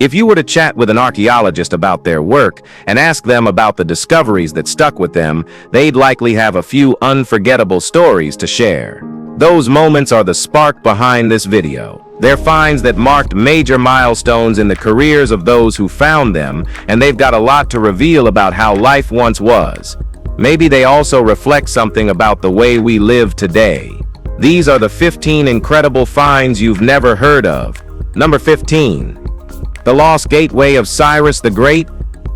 If you were to chat with an archaeologist about their work and ask them about the discoveries that stuck with them, they'd likely have a few unforgettable stories to share. Those moments are the spark behind this video. They're finds that marked major milestones in the careers of those who found them, and they've got a lot to reveal about how life once was. Maybe they also reflect something about the way we live today. These are the 15 incredible finds you've never heard of. Number 15. The Lost Gateway of Cyrus the Great.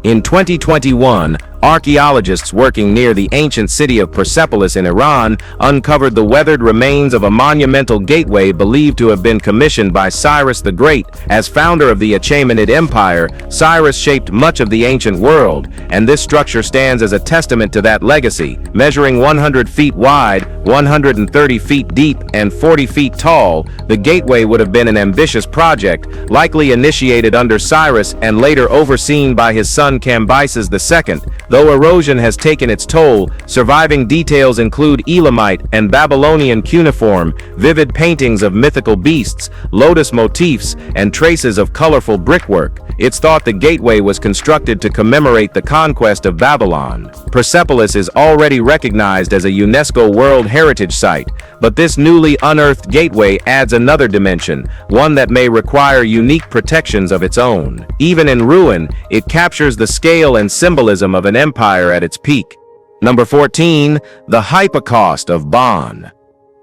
In 2021, archaeologists working near the ancient city of Persepolis in Iran uncovered the weathered remains of a monumental gateway believed to have been commissioned by Cyrus the Great. As founder of the Achaemenid Empire, Cyrus shaped much of the ancient world, and this structure stands as a testament to that legacy. Measuring 100 feet wide, 130 feet deep, and 40 feet tall, the gateway would have been an ambitious project, likely initiated under Cyrus and later overseen by his son Cambyses II. Though erosion has taken its toll, surviving details include Elamite and Babylonian cuneiform, vivid paintings of mythical beasts, lotus motifs, and traces of colorful brickwork. It's thought the gateway was constructed to commemorate the conquest of Babylon. Persepolis is already recognized as a UNESCO World Heritage Site, but this newly unearthed gateway adds another dimension, one that may require unique protections of its own. Even in ruin, it captures the scale and symbolism of an empire at its peak. Number 14. The Hypocaust of Bonn.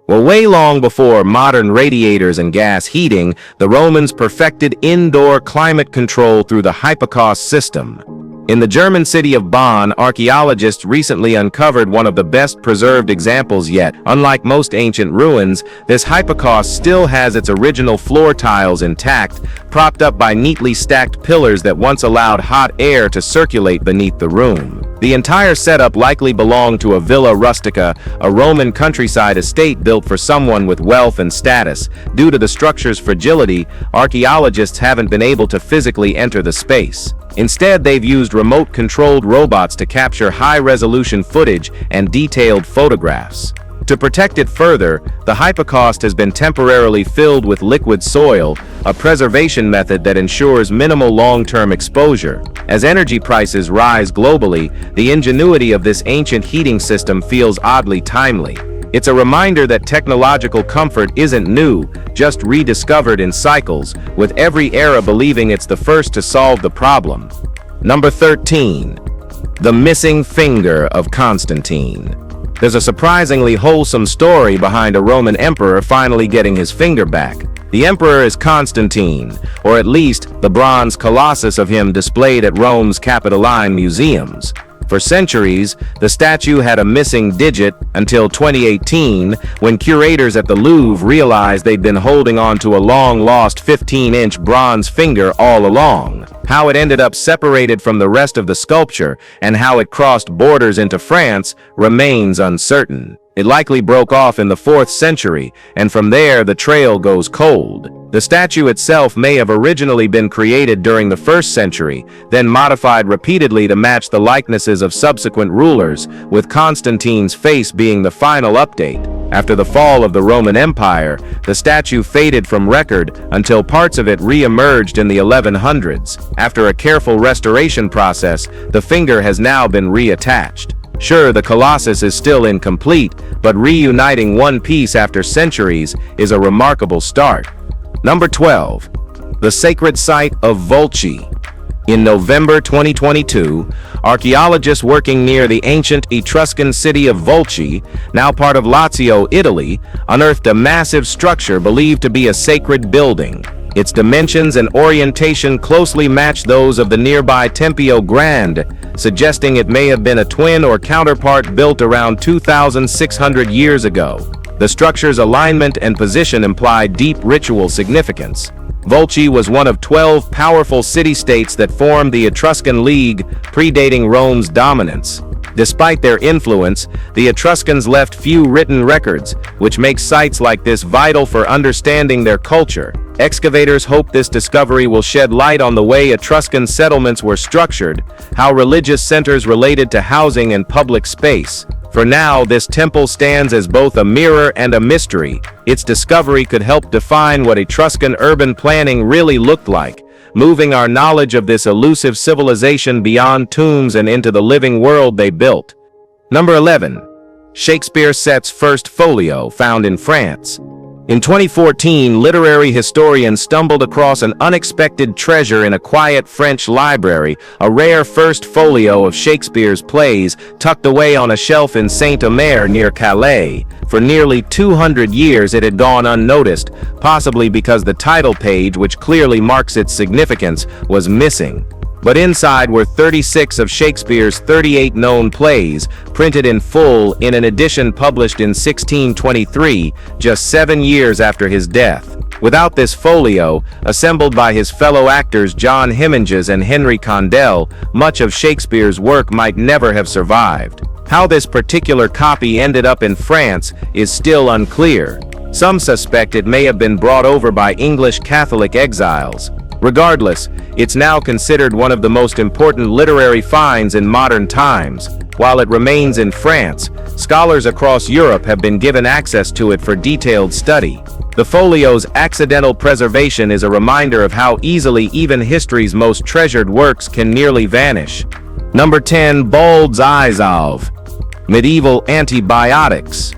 Well, way long before modern radiators and gas heating, the Romans perfected indoor climate control through the hypocaust system. In the German city of Bonn, archaeologists recently uncovered one of the best preserved examples yet. Unlike most ancient ruins, this hypocaust still has its original floor tiles intact, propped up by neatly stacked pillars that once allowed hot air to circulate beneath the room. The entire setup likely belonged to a villa rustica, a Roman countryside estate built for someone with wealth and status. Due to the structure's fragility, archaeologists haven't been able to physically enter the space. Instead, they've used remote-controlled robots to capture high-resolution footage and detailed photographs. To protect it further, the hypocaust has been temporarily filled with liquid soil, a preservation method that ensures minimal long-term exposure. As energy prices rise globally, the ingenuity of this ancient heating system feels oddly timely. It's a reminder that technological comfort isn't new, just rediscovered in cycles, with every era believing it's the first to solve the problem. Number 13. The Missing Finger of Constantine. There's a surprisingly wholesome story behind a Roman emperor finally getting his finger back. The emperor is Constantine, or at least the bronze colossus of him displayed at Rome's Capitoline museums. For centuries, the statue had a missing digit until 2018, when curators at the Louvre realized they'd been holding on to a long-lost 15-inch bronze finger all along. How it ended up separated from the rest of the sculpture and how it crossed borders into France remains uncertain. It likely broke off in the 4th century, and from there the trail goes cold. The statue itself may have originally been created during the 1st century, then modified repeatedly to match the likenesses of subsequent rulers, with Constantine's face being the final update. After the fall of the Roman Empire, the statue faded from record until parts of it re-emerged in the 1100s. After a careful restoration process, the finger has now been reattached. Sure, the Colossus is still incomplete, but reuniting one piece after centuries is a remarkable start. Number 12. The Sacred Site of Vulci. In November 2022, archaeologists working near the ancient Etruscan city of Vulci, now part of Lazio, Italy, unearthed a massive structure believed to be a sacred building. Its dimensions and orientation closely match those of the nearby Tempio Grande, suggesting it may have been a twin or counterpart built around 2,600 years ago. The structure's alignment and position imply deep ritual significance. Vulci was one of 12 powerful city-states that formed the Etruscan League, predating Rome's dominance. Despite their influence, the Etruscans left few written records, which makes sites like this vital for understanding their culture. Excavators hope this discovery will shed light on the way Etruscan settlements were structured, how religious centers related to housing and public space. For now, this temple stands as both a mirror and a mystery. Its discovery could help define what Etruscan urban planning really looked like, moving our knowledge of this elusive civilization beyond tombs and into the living world they built. Number 11. Shakespeare set's first folio, found in France. In 2014, literary historians stumbled across an unexpected treasure in a quiet French library, a rare first folio of Shakespeare's plays tucked away on a shelf in Saint-Omer near Calais. For nearly 200 years it had gone unnoticed, possibly because the title page, which clearly marks its significance, was missing. But inside were 36 of Shakespeare's 38 known plays, printed in full in an edition published in 1623, just 7 years after his death. Without this folio, assembled by his fellow actors John Hemminges and Henry Condell, much of Shakespeare's work might never have survived. How this particular copy ended up in France is still unclear. Some suspect it may have been brought over by English Catholic exiles. Regardless, it's now considered one of the most important literary finds in modern times. While it remains in France, scholars across Europe have been given access to it for detailed study. The folio's accidental preservation is a reminder of how easily even history's most treasured works can nearly vanish. Number 10. Bald's eyesalve. Medieval antibiotics.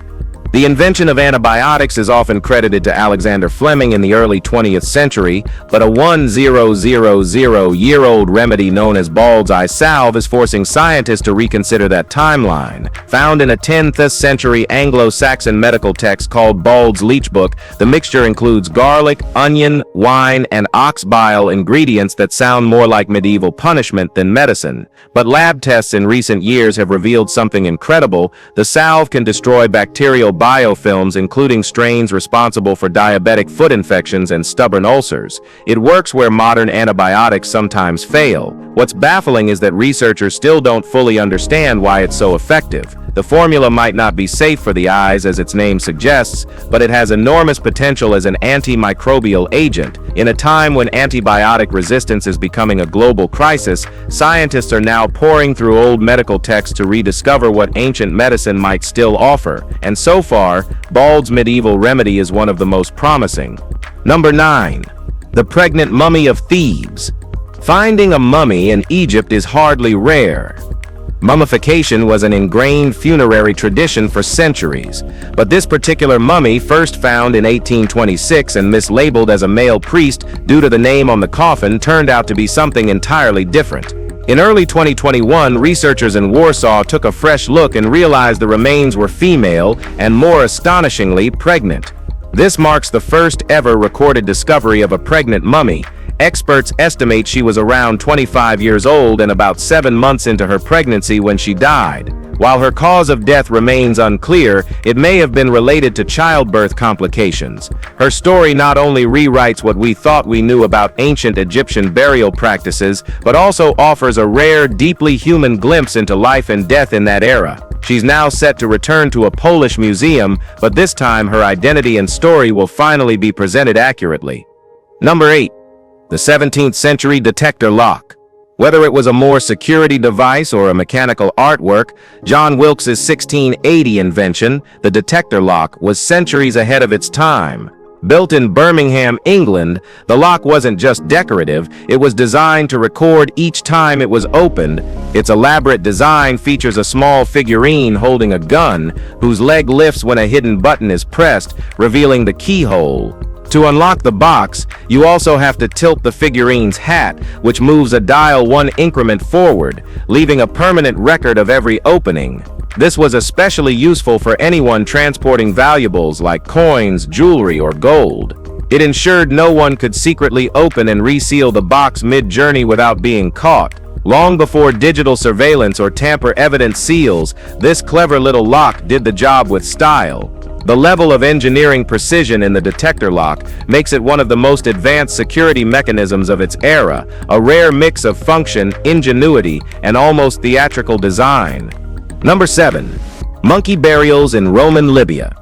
The invention of antibiotics is often credited to Alexander Fleming in the early 20th century, but a 1000-year-old remedy known as Bald's eyesalve is forcing scientists to reconsider that timeline. Found in a 10th century Anglo-Saxon medical text called Bald's Leech Book, the mixture includes garlic, onion, wine, and ox bile, ingredients that sound more like medieval punishment than medicine. But lab tests in recent years have revealed something incredible. The salve can destroy bacterial biofilms, including strains responsible for diabetic foot infections and stubborn ulcers. It works where modern antibiotics sometimes fail. What's baffling is that researchers still don't fully understand why it's so effective. The formula might not be safe for the eyes as its name suggests, but it has enormous potential as an antimicrobial agent. In a time when antibiotic resistance is becoming a global crisis, scientists are now poring through old medical texts to rediscover what ancient medicine might still offer, and so far, Bald's medieval remedy is one of the most promising. Number 9. The pregnant mummy of Thebes. Finding a mummy in Egypt is hardly rare. Mummification was an ingrained funerary tradition for centuries, but this particular mummy, first found in 1826 and mislabeled as a male priest due to the name on the coffin, turned out to be something entirely different. In early 2021, researchers in Warsaw took a fresh look and realized the remains were female and, more astonishingly, pregnant. This marks the first ever recorded discovery of a pregnant mummy. Experts estimate she was around 25 years old and about 7 months into her pregnancy when she died. While her cause of death remains unclear, it may have been related to childbirth complications. Her story not only rewrites what we thought we knew about ancient Egyptian burial practices, but also offers a rare, deeply human glimpse into life and death in that era. She's now set to return to a Polish museum, but this time her identity and story will finally be presented accurately. Number 8. The 17th century detector lock. Whether it was a more security device or a mechanical artwork, John Wilkes's 1680 invention, the detector lock, was centuries ahead of its time. Built in Birmingham, England, the lock wasn't just decorative, it was designed to record each time it was opened. Its elaborate design features a small figurine holding a gun, whose leg lifts when a hidden button is pressed, revealing the keyhole. To unlock the box, you also have to tilt the figurine's hat, which moves a dial one increment forward, leaving a permanent record of every opening. This was especially useful for anyone transporting valuables like coins, jewelry, or gold. It ensured no one could secretly open and reseal the box mid-journey without being caught. Long before digital surveillance or tamper-evident seals, this clever little lock did the job with style. The level of engineering precision in the detector lock makes it one of the most advanced security mechanisms of its era, a rare mix of function, ingenuity, and almost theatrical design. Number 7. Monkey burials in Roman Libya.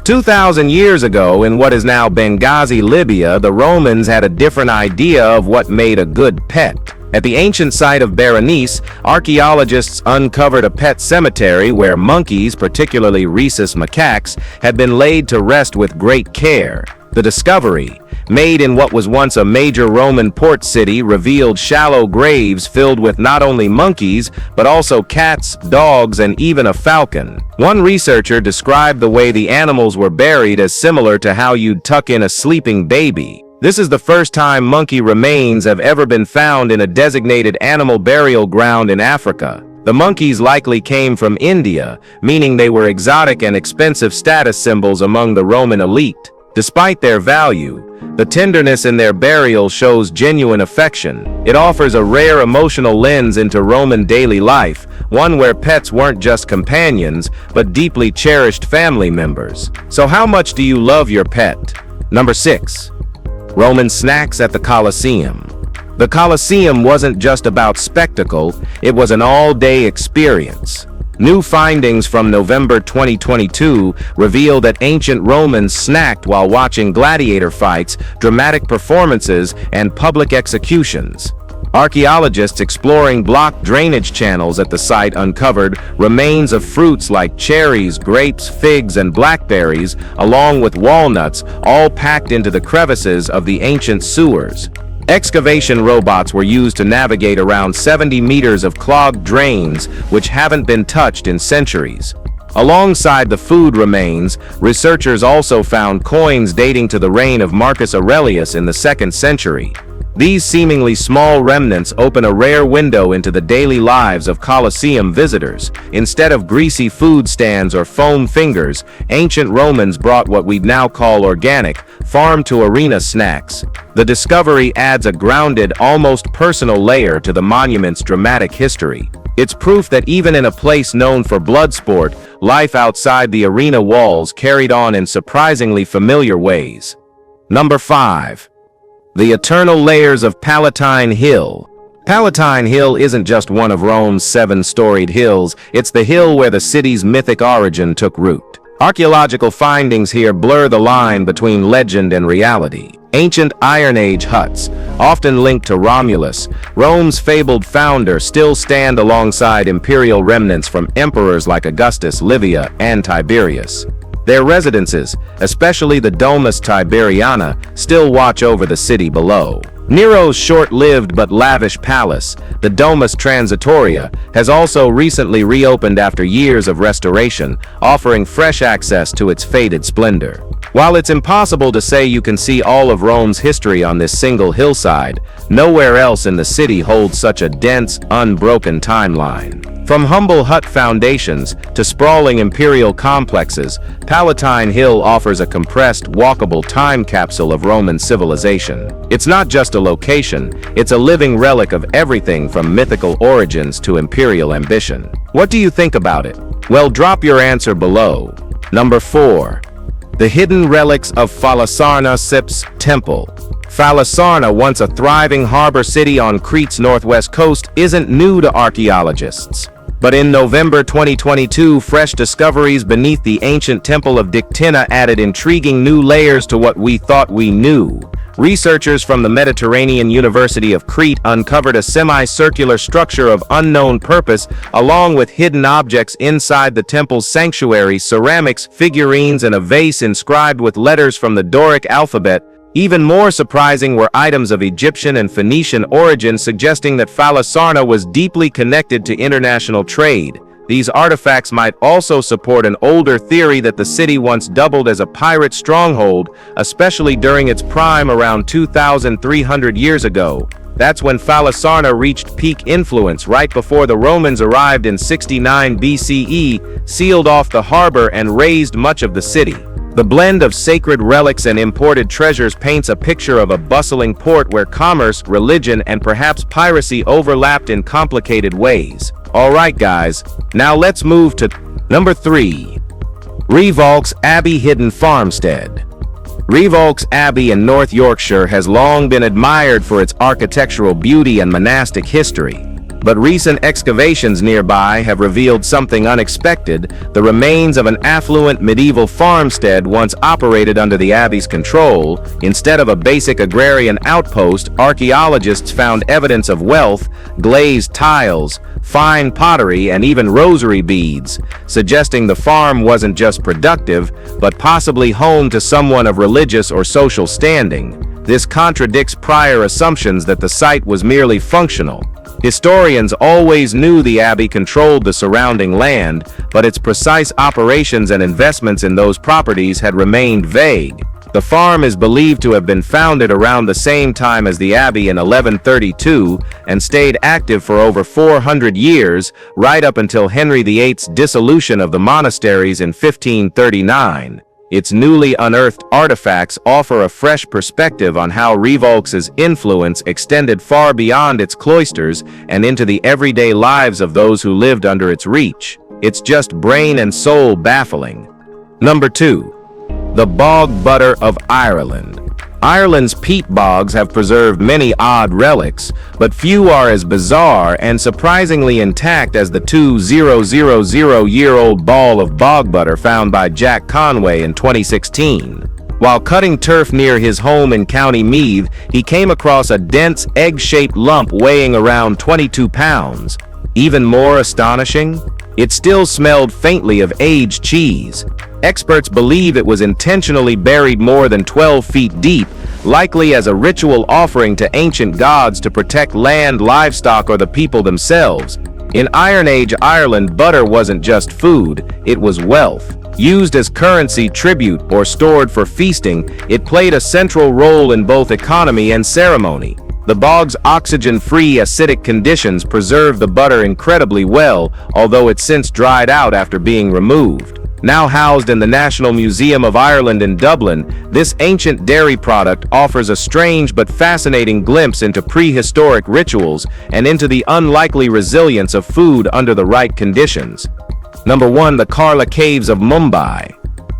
2,000 years ago, in what is now Benghazi, Libya, the Romans had a different idea of what made a good pet. At the ancient site of Berenice, archaeologists uncovered a pet cemetery where monkeys, particularly rhesus macaques, had been laid to rest with great care. The discovery, made in what was once a major Roman port city, revealed shallow graves filled with not only monkeys, but also cats, dogs, and even a falcon. One researcher described the way the animals were buried as similar to how you'd tuck in a sleeping baby. This is the first time monkey remains have ever been found in a designated animal burial ground in Africa. The monkeys likely came from India, meaning they were exotic and expensive status symbols among the Roman elite. Despite their value, the tenderness in their burial shows genuine affection. It offers a rare emotional lens into Roman daily life, one where pets weren't just companions, but deeply cherished family members. So how much do you love your pet? Number 6. Roman snacks at the Colosseum. The Colosseum wasn't just about spectacle, it was an all-day experience. New findings from November 2022 reveal that ancient Romans snacked while watching gladiator fights, dramatic performances, and public executions. Archaeologists exploring blocked drainage channels at the site uncovered remains of fruits like cherries, grapes, figs, and blackberries, along with walnuts, all packed into the crevices of the ancient sewers. Excavation robots were used to navigate around 70 meters of clogged drains which haven't been touched in centuries. Alongside the food remains, researchers also found coins dating to the reign of Marcus Aurelius in the 2nd century. These seemingly small remnants open a rare window into the daily lives of Colosseum visitors. Instead of greasy food stands or foam fingers, ancient Romans brought what we'd now call organic, farm-to-arena snacks. The discovery adds a grounded, almost personal layer to the monument's dramatic history. It's proof that even in a place known for blood sport, life outside the arena walls carried on in surprisingly familiar ways. Number 5. The eternal layers of Palatine Hill. Palatine Hill isn't just one of Rome's 7-storied hills, it's the hill where the city's mythic origin took root. Archaeological findings here blur the line between legend and reality. Ancient Iron Age huts, often linked to Romulus, Rome's fabled founder, still stand alongside imperial remnants from emperors like Augustus, Livia, and Tiberius. Their residences, especially the Domus Tiberiana, still watch over the city below. Nero's short-lived but lavish palace, the Domus Transitoria, has also recently reopened after years of restoration, offering fresh access to its faded splendor. While it's impossible to say you can see all of Rome's history on this single hillside, nowhere else in the city holds such a dense, unbroken timeline. From humble hut foundations to sprawling imperial complexes, Palatine Hill offers a compressed, walkable time capsule of Roman civilization. It's not just a location, it's a living relic of everything from mythical origins to imperial ambition. What do you think about it? Well, drop your answer below. Number 4. The hidden relics of Falasarna Sips Temple. Falasarna, once a thriving harbor city on Crete's northwest coast, isn't new to archaeologists. But in November 2022, fresh discoveries beneath the ancient temple of Dictina added intriguing new layers to what we thought we knew. Researchers from the Mediterranean University of Crete uncovered a semicircular structure of unknown purpose, along with hidden objects inside the temple's sanctuary, ceramics, figurines, and a vase inscribed with letters from the Doric alphabet. Even more surprising were items of Egyptian and Phoenician origin, suggesting that Falasarna was deeply connected to international trade. These artifacts might also support an older theory that the city once doubled as a pirate stronghold, especially during its prime around 2,300 years ago. That's when Falasarna reached peak influence, right before the Romans arrived in 69 BCE, sealed off the harbor and razed much of the city. The blend of sacred relics and imported treasures paints a picture of a bustling port where commerce, religion, and perhaps piracy overlapped in complicated ways. Alright guys, now let's move to number 3. Rievaulx Abbey Hidden Farmstead. Rievaulx Abbey in North Yorkshire has long been admired for its architectural beauty and monastic history. But recent excavations nearby have revealed something unexpected: the remains of an affluent medieval farmstead once operated under the abbey's control. Instead of a basic agrarian outpost, archaeologists found evidence of wealth: glazed tiles, fine pottery, and even rosary beads, suggesting the farm wasn't just productive, but possibly home to someone of religious or social standing. This contradicts prior assumptions that the site was merely functional. Historians always knew the abbey controlled the surrounding land, but its precise operations and investments in those properties had remained vague. The farm is believed to have been founded around the same time as the abbey in 1132 and stayed active for over 400 years, right up until Henry VIII's dissolution of the monasteries in 1539. Its newly unearthed artifacts offer a fresh perspective on how Rievaulx's influence extended far beyond its cloisters and into the everyday lives of those who lived under its reach. It's just brain and soul baffling. Number 2. The Bog Butter of Ireland. Ireland's peat bogs have preserved many odd relics, but few are as bizarre and surprisingly intact as the 2,000-year-old ball of bog butter found by Jack Conway in 2016. While cutting turf near his home in County Meath, he came across a dense, egg-shaped lump weighing around 22 pounds. Even more astonishing, it still smelled faintly of aged cheese. Experts believe it was intentionally buried more than 12 feet deep, likely as a ritual offering to ancient gods to protect land, livestock, or the people themselves. In Iron Age Ireland, butter wasn't just food, it was wealth. Used as currency, tribute, or stored for feasting, it played a central role in both economy and ceremony. The bog's oxygen-free, acidic conditions preserved the butter incredibly well, although it's since dried out after being removed. Now housed in the National Museum of Ireland in Dublin, this ancient dairy product offers a strange but fascinating glimpse into prehistoric rituals and into the unlikely resilience of food under the right conditions. Number 1. The Karla Caves of Mumbai.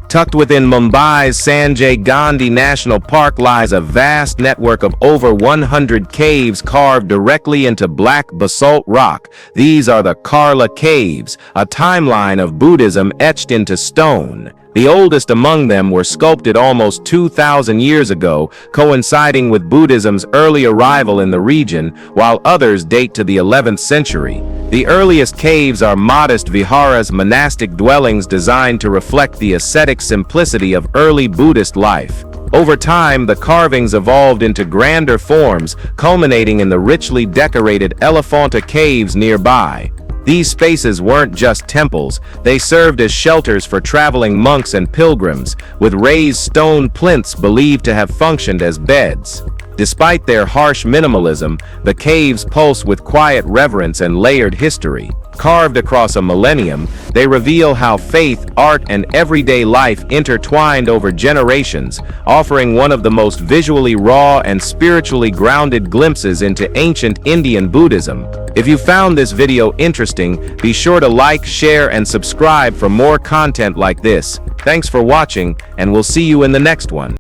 Tucked within Mumbai's Sanjay Gandhi National Park lies a vast network of over 100 caves carved directly into black basalt rock. These are the Karla Caves, a timeline of Buddhism etched into stone. The oldest among them were sculpted almost 2,000 years ago, coinciding with Buddhism's early arrival in the region, while others date to the 11th century. The earliest caves are modest viharas, monastic dwellings designed to reflect the ascetic simplicity of early Buddhist life. Over time, the carvings evolved into grander forms, culminating in the richly decorated Elephanta caves nearby. These spaces weren't just temples, they served as shelters for traveling monks and pilgrims, with raised stone plinths believed to have functioned as beds. Despite their harsh minimalism, the caves pulse with quiet reverence and layered history. Carved across a millennium, they reveal how faith, art, and everyday life intertwined over generations, offering one of the most visually raw and spiritually grounded glimpses into ancient Indian Buddhism. If you found this video interesting, be sure to like, share, and subscribe for more content like this. Thanks for watching, and we'll see you in the next one.